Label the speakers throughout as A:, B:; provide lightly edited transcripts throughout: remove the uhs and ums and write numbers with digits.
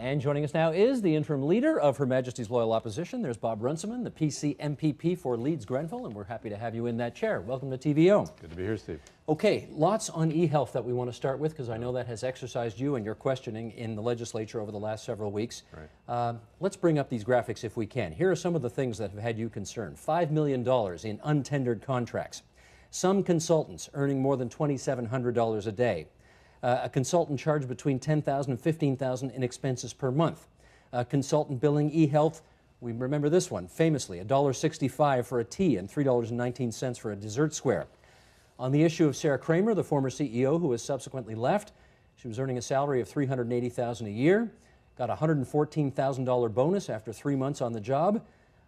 A: And joining us now is the interim leader of Her Majesty's Loyal Opposition. There's Bob Runciman, the PC MPP for Leeds-Grenville, and we're happy to have you in that chair. Welcome to TVO.
B: Good to be here, Steve.
A: Okay, lots on e-health that we want to start with because I know that has exercised you and your questioning in the legislature over the last several weeks.
B: Right.
A: Let's bring up these graphics if we can. Here are some of the things that have had you concerned. $5 million in untendered contracts. Some consultants earning more than $2,700 a day. A consultant charged between $10,000 and $15,000 in expenses per month. A consultant billing e-health, we remember this one famously, $1.65 for a tea and $3.19 for a dessert square. On the issue of Sarah Kramer, the former CEO who has subsequently left, she was earning a salary of $380,000 a year, got a $114,000 bonus after 3 months on the job.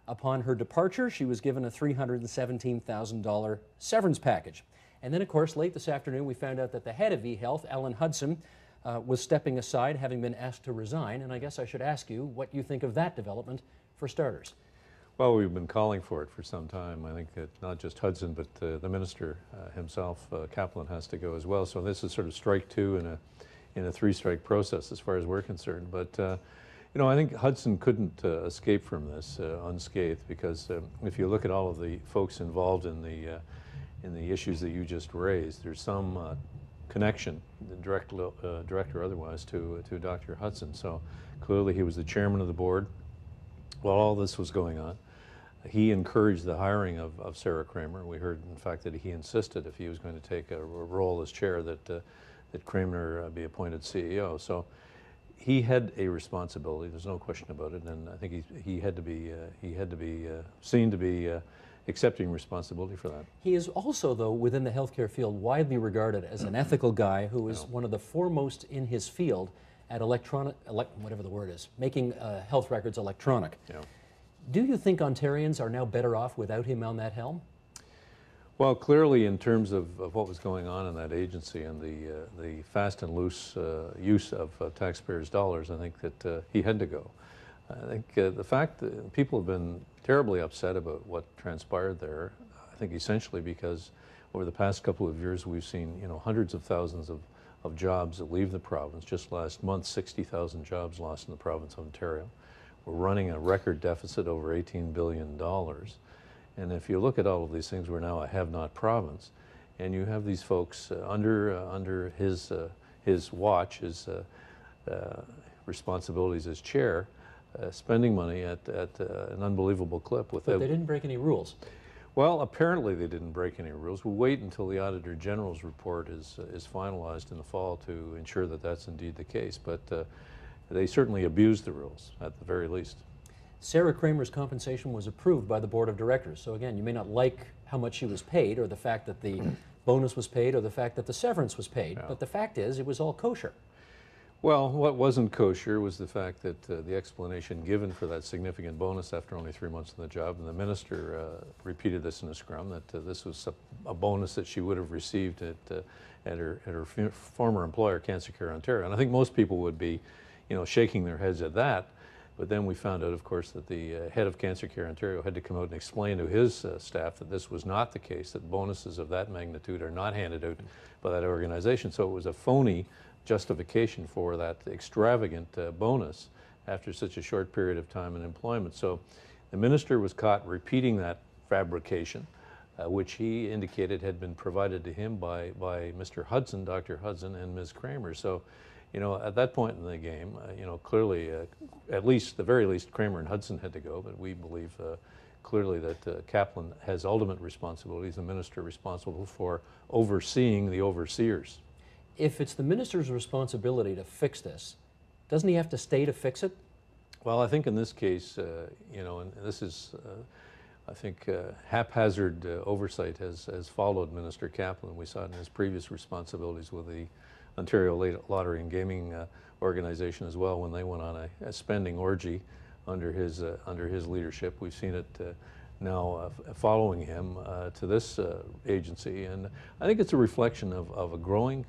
A: Upon her departure, she was given a $317,000 severance package. And then, of course, late this afternoon, we found out that the head of eHealth, Ellen Hudson, was stepping aside, having been asked to resign. And I guess I should ask you what you think of that development, for starters.
B: Well, we've been calling for it for some time. I think that not just Hudson, but the minister himself, Kaplan, has to go as well. So this is sort of strike two in a three-strike process as far as we're concerned. But you know, I think Hudson couldn't escape from this unscathed because if you look at all of the folks involved in the issues that you just raised, there's some connection, direct or otherwise, to Dr. Hudson. So clearly he was the chairman of the board while all this was going on. He encouraged the hiring of Sarah Kramer. We heard, in fact, that he insisted if he was going to take a role as chair that Kramer be appointed CEO. So he had a responsibility. There's no question about it, and I think he had to be seen to be accepting responsibility for that.
A: He is also, though, within the healthcare field, widely regarded as an ethical guy who is one of the foremost in his field at whatever the word is, making health records electronic.
B: Yeah.
A: Do you think Ontarians are now better off without him on that helm?
B: Well, clearly, in terms of what was going on in that agency and the fast and loose use of taxpayers' dollars, I think that he had to go. I think the fact that people have been terribly upset about what transpired there, I think essentially because over the past couple of years we've seen, you know, hundreds of thousands of jobs that leave the province. Just last month, 60,000 jobs lost in the province of Ontario. We're running a record deficit over $18 billion. And if you look at all of these things, we're now a have-not province. And you have these folks under his watch, his responsibilities as chair, spending money at an unbelievable clip.
A: But they didn't break any rules.
B: Well, apparently they didn't break any rules. We'll wait until the Auditor General's report is finalized in the fall to ensure that that's indeed the case. But they certainly abused the rules, at the very least.
A: Sarah Kramer's compensation was approved by the Board of Directors. So again, you may not like how much she was paid or the fact that the bonus was paid or the fact that the severance was paid. Yeah. But the fact is, it was all kosher.
B: Well, what wasn't kosher was the fact that the explanation given for that significant bonus after only 3 months on the job, and the minister repeated this in a scrum, that this was a bonus that she would have received at her former employer, Cancer Care Ontario. And I think most people would be, you know, shaking their heads at that. But then we found out, of course, that the head of Cancer Care Ontario had to come out and explain to his staff that this was not the case, that bonuses of that magnitude are not handed out by that organization. So it was a phony justification for that extravagant bonus after such a short period of time in employment. So the minister was caught repeating that fabrication, which he indicated had been provided to him by Mr. Hudson, Dr. Hudson, and Ms. Kramer. So, you know, at that point in the game, you know, clearly, at least, the very least, Kramer and Hudson had to go, but we believe clearly that Kaplan has ultimate responsibilities, the minister responsible for overseeing the overseers.
A: If it's the minister's responsibility to fix this, doesn't he have to stay to fix it?
B: Well, I think in this case, you know, and this is, I think, haphazard oversight has followed Minister Kaplan. We saw it in his previous responsibilities with the Ontario Lottery and Gaming Organization as well, when they went on a spending orgy under his leadership. We've seen it now following him to this agency, and I think it's a reflection of a growing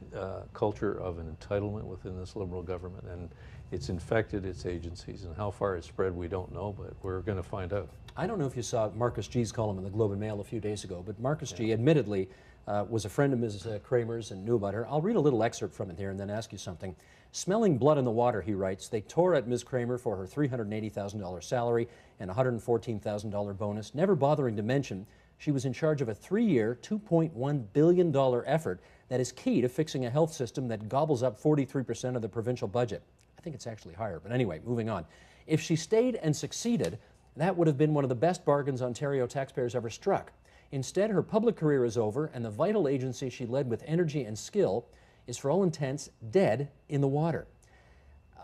B: culture of an entitlement within this Liberal government, and it's infected its agencies, and how far it's spread we don't know, but we're going to find out.
A: I don't know if you saw Marcus G's column in the Globe and Mail a few days ago, but Marcus G admittedly was a friend of Mrs. Kramers and knew about her. I'll read a little excerpt from it here and then ask you something. Smelling blood in the water, he writes, they tore at Ms. Kramer for her $380,000 salary and $114,000 bonus, never bothering to mention she was in charge of a 3-year, $2.1 billion effort that is key to fixing a health system that gobbles up 43% of the provincial budget. I think it's actually higher, but anyway, moving on. If she stayed and succeeded, that would have been one of the best bargains Ontario taxpayers ever struck. Instead, her public career is over, and the vital agency she led with energy and skill is, for all intents, dead in the water.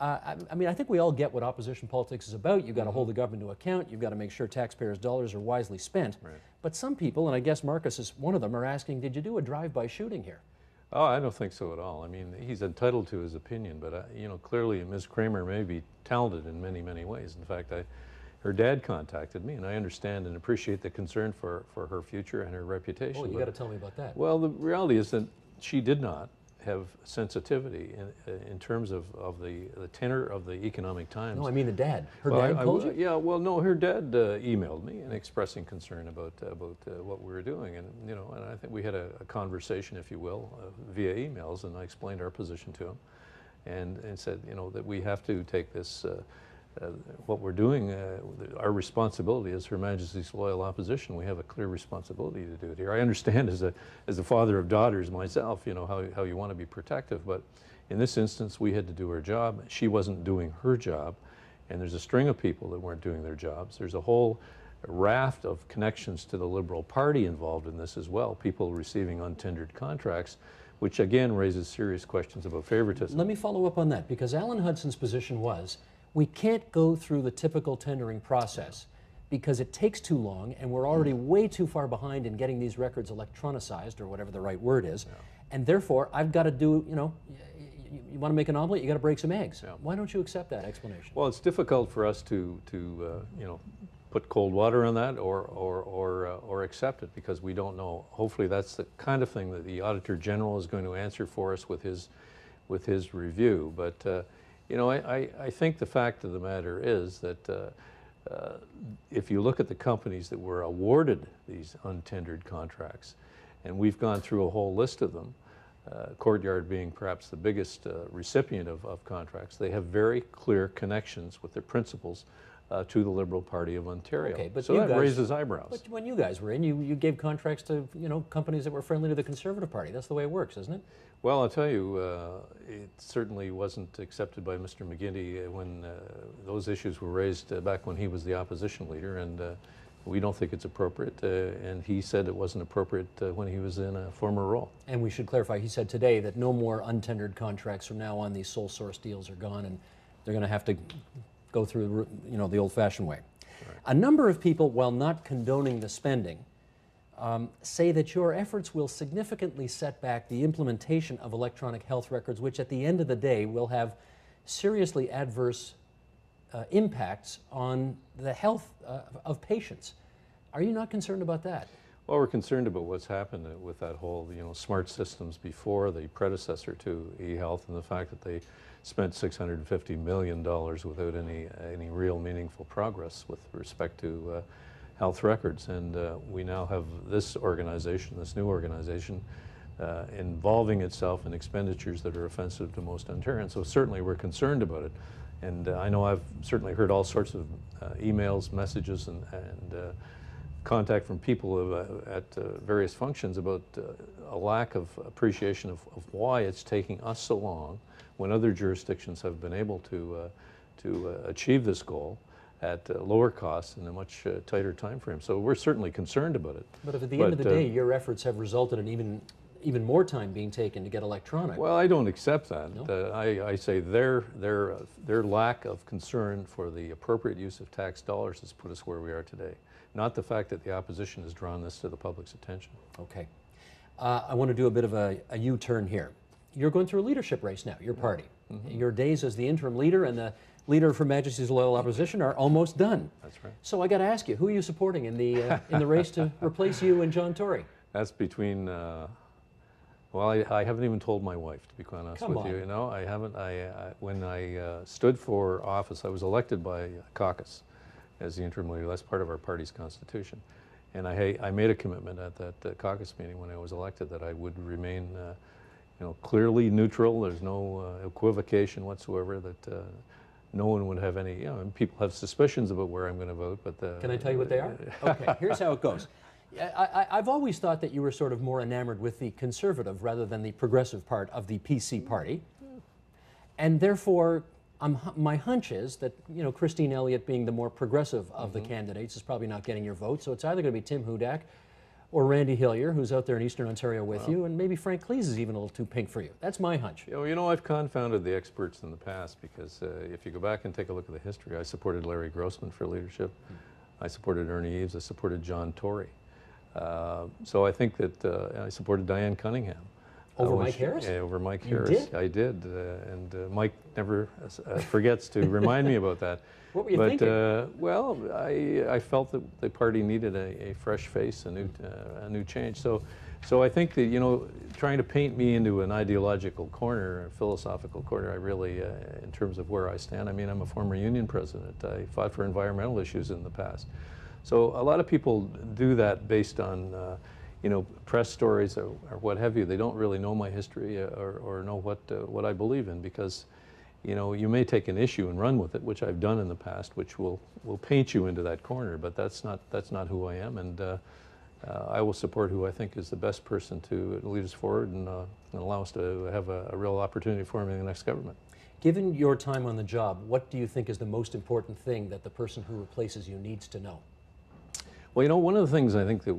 A: I mean, I think we all get what opposition politics is about. You've got to hold the government to account. You've got to make sure taxpayers' dollars are wisely spent.
B: Right.
A: But some people, and I guess Marcus is one of them, are asking, did you do a drive-by shooting here?
B: Oh, I don't think so at all. I mean, he's entitled to his opinion, but you know, clearly Ms. Kramer may be talented in many, many ways. In fact, her dad contacted me, and I understand and appreciate the concern for her future and her reputation.
A: Oh, you got to tell me about that.
B: Well, the reality is that she did not have sensitivity in terms of the tenor of the economic times.
A: No, I mean the dad. Her dad told you?
B: Yeah, well, no, her dad emailed me and expressing concern about what we were doing, and you know, and I think we had a conversation, if you will, via emails, and I explained our position to him, and said, you know, that we have to take this. What we're doing, our responsibility as Her Majesty's loyal opposition, we have a clear responsibility to do it here. I understand as a father of daughters myself, you know, how you want to be protective, but in this instance we had to do our job. She wasn't doing her job, and there's a string of people that weren't doing their jobs. There's a whole raft of connections to the Liberal Party involved in this as well, people receiving untendered contracts, which again raises serious questions about favoritism.
A: Let me follow up on that, because Alan Hudson's position was, we can't go through the typical tendering process because it takes too long, and we're already way too far behind in getting these records electronicized, or whatever the right word is. Yeah. And therefore, I've got to do, you know, you want to make an omelet, you got to break some eggs. Yeah. Why don't you accept that explanation?
B: Well, it's difficult for us to you know, put cold water on that or accept it, because we don't know. Hopefully that's the kind of thing that the Auditor General is going to answer for us with his review. But you know, I think the fact of the matter is that if you look at the companies that were awarded these untendered contracts, and we've gone through a whole list of them, Courtyard being perhaps the biggest recipient of contracts, they have very clear connections with their principals to the Liberal Party of Ontario. Okay, but so that raises eyebrows.
A: But when you guys were in, you gave contracts to, you know, companies that were friendly to the Conservative Party. That's the way it works, isn't it?
B: Well, I'll tell you, it certainly wasn't accepted by Mr. McGuinty when those issues were raised back when he was the opposition leader, and we don't think it's appropriate, and he said it wasn't appropriate when he was in a former role.
A: And we should clarify, he said today that no more untendered contracts from now on. These sole source deals are gone, and they're going to have to go through, you know, the old-fashioned way. Right. A number of people, while not condoning the spending, say that your efforts will significantly set back the implementation of electronic health records, which at the end of the day will have seriously adverse impacts on the health of patients. Are you not concerned about that?
B: Well, we're concerned about what's happened with that whole, you know, smart systems before the predecessor to eHealth, and the fact that they spent $650 million without any real meaningful progress with respect to health records. And we now have this organization, this new organization, involving itself in expenditures that are offensive to most Ontarians. So certainly we're concerned about it. And I know I've certainly heard all sorts of emails, messages, and contact from people at various functions about a lack of appreciation of why it's taking us so long when other jurisdictions have been able to achieve this goal at lower costs in a much tighter time frame. So we're certainly concerned about it.
A: But if at the end of the day your efforts have resulted in even more time being taken to get electronic.
B: Well, I don't accept that.
A: No?
B: I say their lack of concern for the appropriate use of tax dollars has put us where we are today, not the fact that the opposition has drawn this to the public's attention.
A: Okay. I want to do a bit of a U-turn here. You're going through a leadership race now, your party. Mm-hmm. Your days as the interim leader and the leader for Majesty's loyal opposition are almost done.
B: That's right.
A: So I got to ask you, who are you supporting in the race to replace you and John Tory?
B: That's between. Well, I haven't even told my wife, to be quite honest with you. You know, I haven't. When I stood for office, I was elected by caucus as the interim leader. That's part of our party's constitution. And I made a commitment at that caucus meeting when I was elected that I would remain clearly neutral. There's no equivocation whatsoever that no one would have any, and people have suspicions about where I'm going to vote, but...
A: Can I tell you what they are? Okay, here's how it goes. I've always thought that you were sort of more enamored with the conservative rather than the progressive part of the PC party. And therefore, my hunch is that, Christine Elliott being the more progressive of the candidates is probably not getting your vote. So it's either going to be Tim Hudak or Randy Hillier, who's out there in Eastern Ontario with you, and maybe Frank Cleese is even a little too pink for you. That's my hunch.
B: I've confounded the experts in the past because if you go back and take a look at the history, I supported Larry Grossman for leadership. I supported Ernie Eves. I supported John Tory. So I think that I supported Diane Cunningham.
A: Over Mike Harris?
B: Yeah, over Mike
A: You
B: Harris.
A: did?
B: I did, and Mike never forgets to remind me about that.
A: What were you thinking?
B: Well, I felt that the party needed a fresh face, a new change. So I think that trying to paint me into an ideological corner, a philosophical corner, I really, in terms of where I stand. I mean, I'm a former union president. I fought for environmental issues in the past. So a lot of people do that based on press stories or what have you. They don't really know my history or know what I believe in, because you may take an issue and run with it, which I've done in the past, which will paint you into that corner. But that's not who I am, and I will support who I think is the best person to lead us forward and allow us to have a real opportunity forming the next government.
A: Given your time on the job, what do you think is the most important thing that the person who replaces you needs to know?
B: Well, one of the things I think that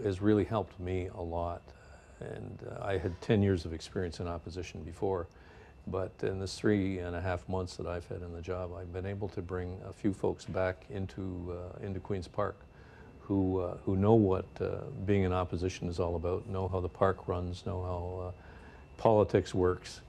B: has really helped me a lot, and I had 10 years of experience in opposition before, but in this 3.5 months that I've had in the job, I've been able to bring a few folks back into Queen's Park who know what being in opposition is all about, know how the park runs, know how politics works,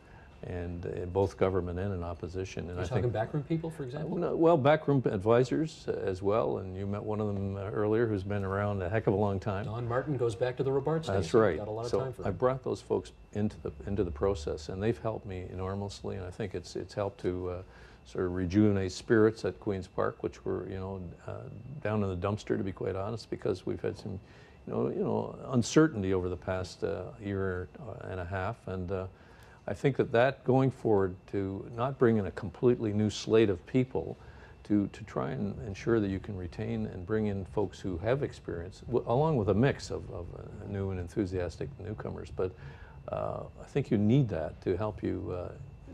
B: and in both government and in opposition. And
A: You're talking backroom people, for example?
B: Well, backroom advisors as well, and you met one of them earlier who's been around a heck of a long time.
A: Don Martin goes back to the Robarts days.
B: That's right.
A: Got a lot of
B: so
A: time for
B: I
A: him.
B: brought those folks into the process, and they've helped me enormously, and I think it's helped to sort of rejuvenate spirits at Queen's Park, which were down in the dumpster, to be quite honest, because we've had some uncertainty over the past year and a half, and I think that going forward, to not bring in a completely new slate of people, to try and ensure that you can retain and bring in folks who have experience, along with a mix of new and enthusiastic newcomers. But I think you need that to help you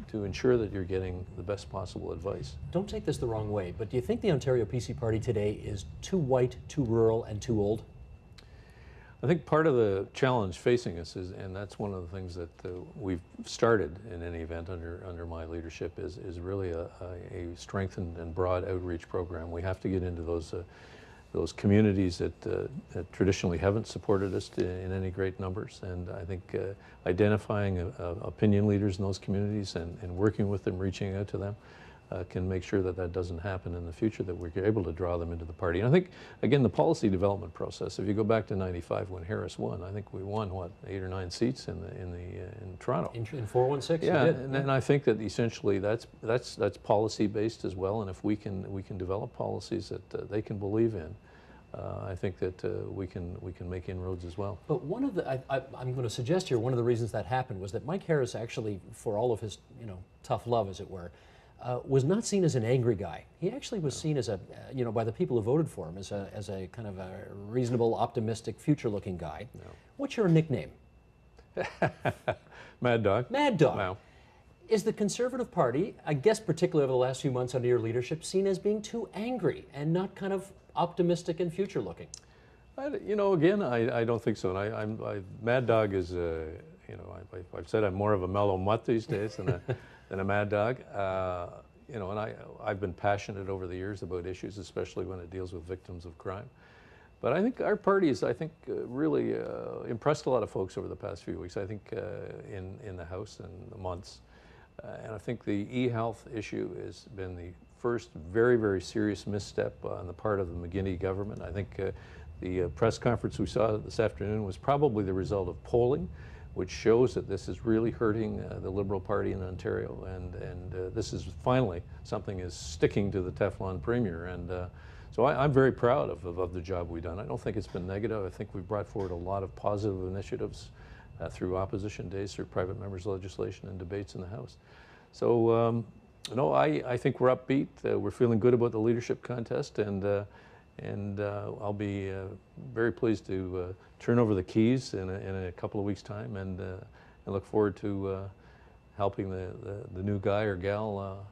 B: to ensure that you're getting the best possible advice.
A: Don't take this the wrong way, but do you think the Ontario PC Party today is too white, too rural, and too old?
B: I think part of the challenge facing us is, and that's one of the things that we've started in any event under my leadership, is really a strengthened and broad outreach program. We have to get into those communities that traditionally haven't supported us in any great numbers, and I think identifying opinion leaders in those communities and working with them, reaching out to them, can make sure that doesn't happen in the future, that we're able to draw them into the party. And I think, again, the policy development process, if you go back to '95 when Harris won, I think we won, what, 8 or 9 seats in Toronto.
A: In 416,
B: yeah,
A: you did.
B: And I think that essentially that's policy based as well, and if we can develop policies that they can believe in, I think that we can make inroads as well.
A: But one of the, I'm going to suggest here, one of the reasons that happened was that Mike Harris actually, for all of his tough love, as it were, was not seen as an angry guy. He actually was seen as by the people who voted for him, as a kind of a reasonable, optimistic, future-looking guy. No. What's your nickname?
B: Mad Dog.
A: Mad Dog.
B: Wow.
A: Is the Conservative Party, I guess particularly over the last few months under your leadership, seen as being too angry and not kind of optimistic and future-looking?
B: Again, I don't think so. And Mad Dog is, I've said I'm more of a mellow mutt these days than a Mad Dog. And I've been passionate over the years about issues, especially when it deals with victims of crime. But I think our party has, really impressed a lot of folks over the past few weeks, I think, in the House and the months. And I think the e-health issue has been the first very, very serious misstep on the part of the McGuinty government. I think the press conference we saw this afternoon was probably the result of polling, which shows that this is really hurting the Liberal Party in Ontario, and this is finally something is sticking to the Teflon Premier, and so I'm very proud of the job we've done. I don't think it's been negative. I think we've brought forward a lot of positive initiatives through opposition days, through private members' legislation and debates in the House. So, no, I think we're upbeat. We're feeling good about the leadership contest, and I'll be very pleased to turn over the keys in a couple of weeks' time, and look forward to helping the new guy or gal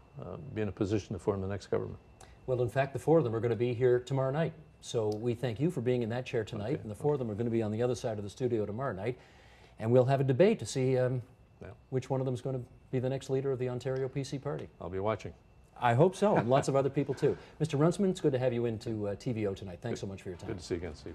B: be in a position to form the next government.
A: Well, in fact, the four of them are going to be here tomorrow night. So we thank you for being in that chair tonight,
B: Okay.
A: and the four of them are going to be on the other side of the studio tomorrow night, and we'll have a debate to see which one of them is going to be the next leader of the Ontario PC Party.
B: I'll be watching.
A: I hope so, and lots of other people too. Mr. Runciman, it's good to have you into TVO tonight. Thanks so much for your time.
B: Good to see you again, Steve.